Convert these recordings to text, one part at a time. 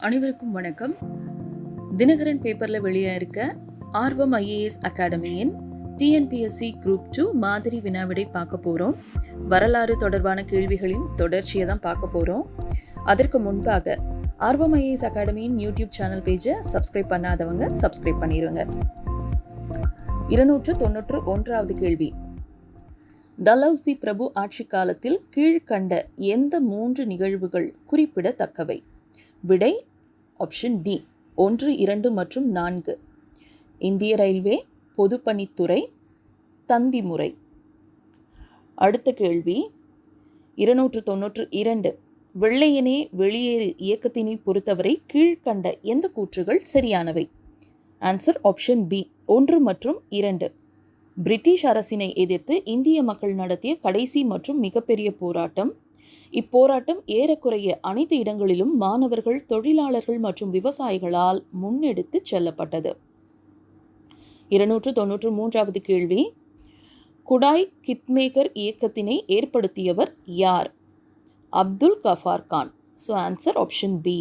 அனைவருக்கும் வணக்கம். தினகரன் பேப்பர்ல வெளியே இருக்க ஆர்வம் ஐஏஎஸ் அகாடமியின் டிஎன்பிஎஸ்சி குரூப் 2 மாதிரி வினாவிடை பார்க்க போறோம். வரலாறு தொடர்பான கேள்விகளின் தொடர்ச்சியை தான் பார்க்க போறோம். அதற்கு முன்பாக ஆர்வம் ஐஏஎஸ் அகாடமியின் யூடியூப் சேனல் பேஜை சப்ஸ்கிரைப் பண்ணாதவங்க சப்ஸ்கிரைப் பண்ணிடுங்க. 291வது கேள்வி, டல்ஹௌசி பிரபு ஆட்சி காலத்தில் கீழ்கண்ட எந்த 3 நிகழ்வுகள் குறிப்பிடத்தக்கவை? விடை ஆப்ஷன் டி 1, 2 மற்றும் 4. இந்திய ரயில்வே, பொதுப்பணித்துறை, தந்தி முறை. அடுத்த கேள்வி 292, வெள்ளையனே வெளியேறு இயக்கத்தினை பொறுத்தவரை கீழ்கண்ட எந்த கூற்றுகள் சரியானவை? ஆன்சர் ஆப்ஷன் பி 1 மற்றும் 2. பிரிட்டிஷ் அரசினை எதிர்த்து இந்திய மக்கள் நடத்திய கடைசி மற்றும் மிகப்பெரிய போராட்டம். இப்போராட்டம் ஏறக்குறைய அனைத்து இடங்களிலும் மாணவர்கள், தொழிலாளர்கள் மற்றும் விவசாயிகளால் முன்னெடுத்து செல்லப்பட்டது. 293வது கேள்வி, குடாய் கிட்மேக்கர் இயக்கத்தினை ஏற்படுத்தியவர் யார்? Abdul Ghaffar Khan. So answer option B.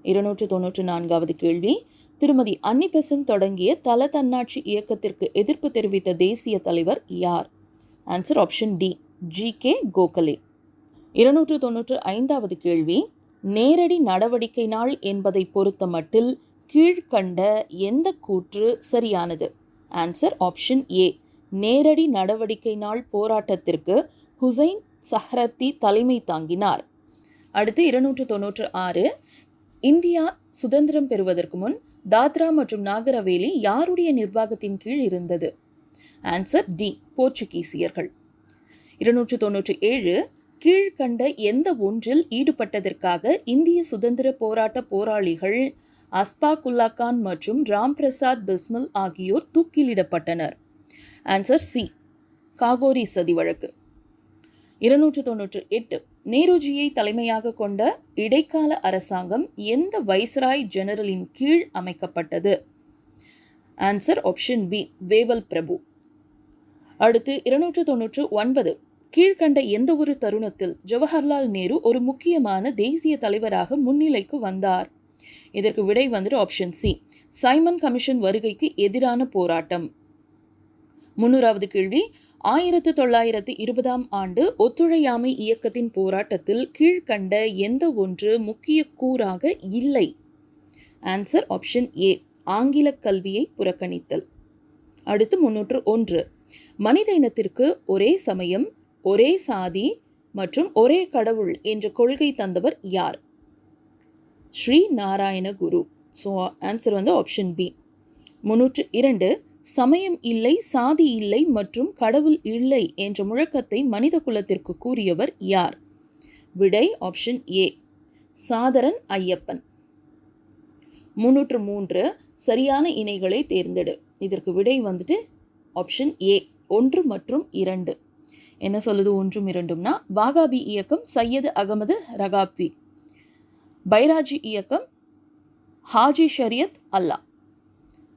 294வது கேள்வி, திருமதி அன்னி பெசன்ட் தொடங்கிய தல தன்னாட்சி இயக்கத்திற்கு எதிர்ப்பு தெரிவித்த தேசிய தலைவர் யார்? Answer option D G K. Gokhale. 295வது கேள்வி, நேரடி நடவடிக்கை நாள் என்பதை பொறுத்த மட்டில் கீழ்கண்ட எந்த கூற்று சரியானது? ஆன்சர் ஆப்ஷன் ஏ, நேரடி நடவடிக்கை நாள் போராட்டத்திற்கு ஹுசைன் சஹ்ரர்தி தலைமை தாங்கினார். அடுத்து 296, இந்தியா சுதந்திரம் பெறுவதற்கு முன் தாத்ரா மற்றும் நாகர் ஹவேலி யாருடைய நிர்வாகத்தின் கீழ் இருந்தது? Answer D, போர்ச்சுகீசியர்கள். 297, கீழ்கண்ட எந்த ஒன்றில் ஈடுபட்டதற்காக இந்திய சுதந்திர போராட்ட போராளிகள் அஸ்பாகுல்லா கான் மற்றும் ராம் பிரசாத் பிஸ்மில் ஆகியோர் தூக்கிலிடப்பட்டனர்? ஆன்சர் சி, காகோரி சதி வழக்கு. 298, நேருஜியை தலைமையாக கொண்ட இடைக்கால அரசாங்கம் எந்த வைஸ்ராய் ஜெனரலின் கீழ் அமைக்கப்பட்டது? ஆன்சர் ஆப்ஷன் பி, வேவல் பிரபு. அடுத்து 299, கீழ்கண்ட எந்த ஒரு தருணத்தில் ஜவஹர்லால் நேரு ஒரு முக்கியமான தேசிய தலைவராக முன்னிலைக்கு வந்தார்? இதற்கு விடை ஆப்ஷன் சி, சைமன் கமிஷன் வருகைக்கு எதிரான போராட்டம். 300வது கேள்வி, 1920ஆம் ஆண்டு ஒத்துழையாமை இயக்கத்தின் போராட்டத்தில் கீழ்கண்ட எந்த ஒன்று முக்கிய கூறாக இல்லை? ஆன்சர் ஆப்ஷன் ஏ, ஆங்கில கல்வியை புறக்கணித்தல். அடுத்து 301, மனித இனத்திற்கு ஒரே சமயம், ஒரே சாதி மற்றும் ஒரே கடவுள் என்ற கொள்கை தந்தவர் யார்? Sri Narayana Guru. So answer option B. 302, சமயம் இல்லை, சாதி இல்லை மற்றும் கடவுள் இல்லை என்ற முழக்கத்தை மனித குலத்திற்கு கூறியவர் யார்? விடை ஆப்ஷன் ஏ, சாதரன் ஐயப்பன். 303, சரியான இணைகளை தேர்ந்தெடு. இதற்கு விடை ஆப்ஷன் ஏ 1 மற்றும் 2. என்ன சொல்லுது 1ம் 2ம்னா, வாகாபி இயக்கம் சையது அகமது ரகாப்வி, பைராஜி இயக்கம் ஹாஜி ஷரியத் அல்லா.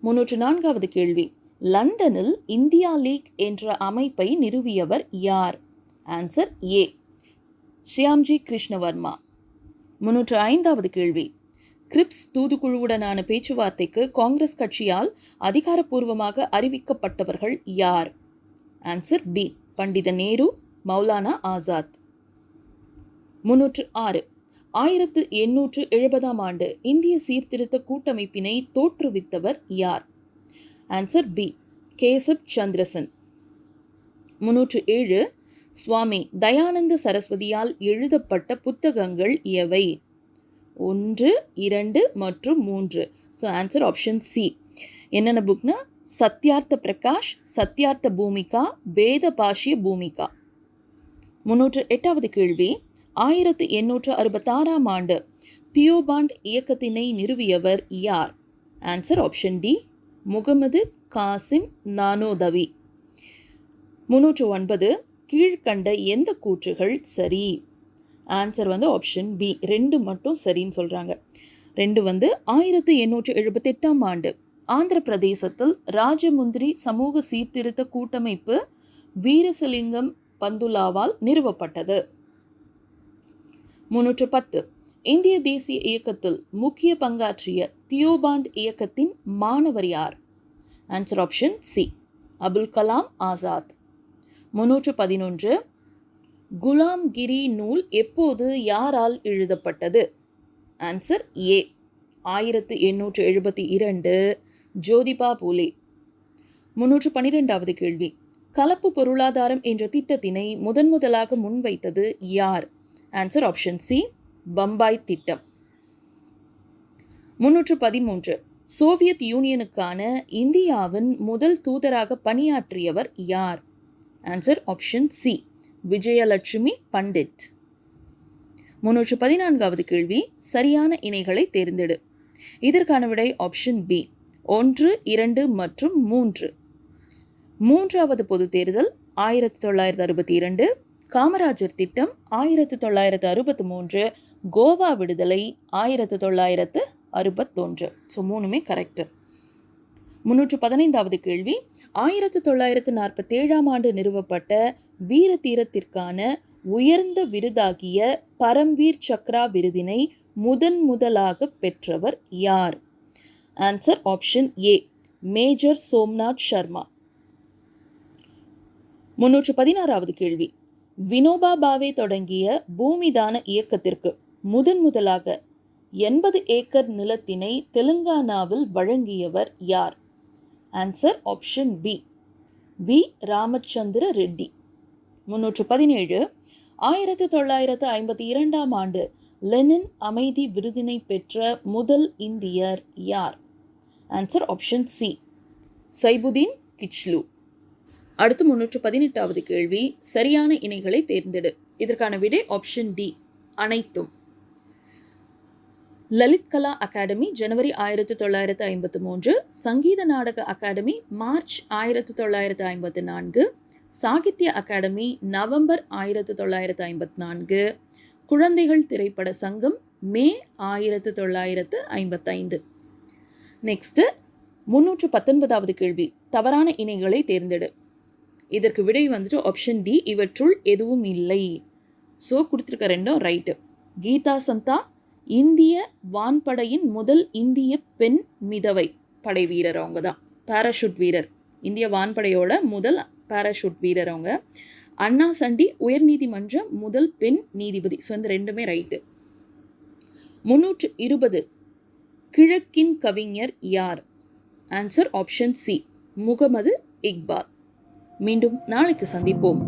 304வது கேள்வி, லண்டனில் இந்தியா லீக் என்ற அமைப்பை நிறுவியவர் யார்? Answer A, Shyamji Krishnavarma. 305வது கேள்வி, கிரிப்ஸ் தூதுக்குழுவுடனான பேச்சுவார்த்தைக்கு காங்கிரஸ் கட்சியால் அதிகாரப்பூர்வமாக அறிவிக்கப்பட்டவர்கள் யார்? Answer B, Pandit Nehru, Maulana Azad. 306, 1870ஆம் ஆண்டு இந்திய சீர்திருத்த கூட்டமைப்பினை தோற்றுவித்தவர் யார்? Answer B, Keshab Chandrasen. 307, சுவாமி தயானந்த சரஸ்வதியால் எழுதப்பட்ட புத்தகங்கள் எவை? 1, 2 மற்றும் 3. So answer option C. என்னென்ன புக்னா, சத்யார்த்த பிரகாஷ், சத்யார்த்த பூமிகா, வேத பாஷ்ய பூமிகா. 308வது கேள்வி, 1866ஆம் ஆண்டு தியோபாண்ட் இயக்கத்தினை நிறுவியவர் யார்? Answer option D, Mohammed Qasim Nanotvi. 309, கீழ்கண்ட எந்த கூற்றுகள் சரி? ஆன்சர் ஆப்ஷன் பி, 2 மட்டும் சரின்னு சொல்கிறாங்க. 2 1878ஆம் ஆண்டு ஆந்திர பிரதேசத்தில் ராஜமுந்திரி சமூக சீர்திருத்த கூட்டமைப்பு வீரசலிங்கம் பந்துலாவால் நிறுவப்பட்டது. 310, இந்திய தேசிய இயக்கத்தில் முக்கிய பங்காற்றிய தியோபாண்ட் இயக்கத்தின் மாணவர் யார்? Answer option C, Abul Kalam Azad. 311 Gulamgiri நூல் எப்போது யாரால் எழுதப்பட்டது? Answer A, 1872 Jyotiba Phule. 312வது கேள்வி, கலப்பு பொருளாதாரம் என்ற திட்டத்தினை முதலாக முன்வைத்தது யார்? ஆன்சர் ஆப்ஷன் சி, பம்பாய் திட்டம். 313 சோவியத் யூனியனுக்கான இந்தியாவின் முதல் தூதராக பணியாற்றியவர் யார்? Answer option C, Vijayalakshmi Pandit. 314வது கேள்வி, சரியான இணைகளை தேர்ந்தெடு. இதற்கான விடை ஆப்ஷன் பி, 1, 2 மற்றும் 3. 3வது பொது தேர்தல் 1962, காமராஜர் திட்டம் 1963, கோவா விடுதலை 1961. So 3மே correct. 315வது கேள்வி, 1947ஆம் ஆண்டு நிறுவப்பட்ட வீர தீரத்திற்கான உயர்ந்த விருதாகிய பரம்வீர் சக்ரா விருதினை முதலாக பெற்றவர் யார்? Answer option A, Major Somnath Sharma. 316வது கேள்வி, வினோபா பாவே தொடங்கிய பூமிதான இயக்கத்திற்கு முதலாக 80 ஏக்கர் நிலத்தினை தெலுங்கானாவில் வழங்கியவர் யார்? Answer option B, V Ramachandra Reddy. 317 1952ஆம் ஆண்டு லெனின் அமைதி விருதினை பெற்ற முதல் இந்தியர் யார்? Answer option C, Saifuddin Kitchlew. அடுத்து 318வது கேள்வி, சரியான இணைகளை தேர்ந்தெடு. இதற்கான விடை ஆப்ஷன் டி, அனைத்தும். லலித் கலா அகாடமி ஜனவரி 1953, சங்கீத நாடக academy March 1954, Sahitya Akademi November 1954, குழந்தைகள் திரைப்பட சங்கம் மே 1955. நெக்ஸ்ட் 319வது கேள்வி, தவறான இணைகளை தேர்ந்தெடு. இதற்கு விடை ஆப்ஷன் டி, இவற்றுள் எதுவும் இல்லை. ஸோ கொடுத்துருக்க ரெண்டும் ரைட்டு. கீதா சந்தா இந்திய வான்படையின் முதல் இந்திய பெண் மிதவை படை வீரர், அவங்க தான் பாராஷூட் வீரர், இந்திய வான்படையோட முதல் பாராஷூட் வீரர் அவங்க. அண்ணா சண்டி உயர்நீதிமன்ற முதல் பெண் நீதிபதி. ஸோ இந்த ரெண்டுமே ரைட்டு. 320 கிழக்கின் கவிஞர் யார்? Answer option C, Muhammad Iqbal. மீண்டும் நாளைக்கு சந்திப்போம்.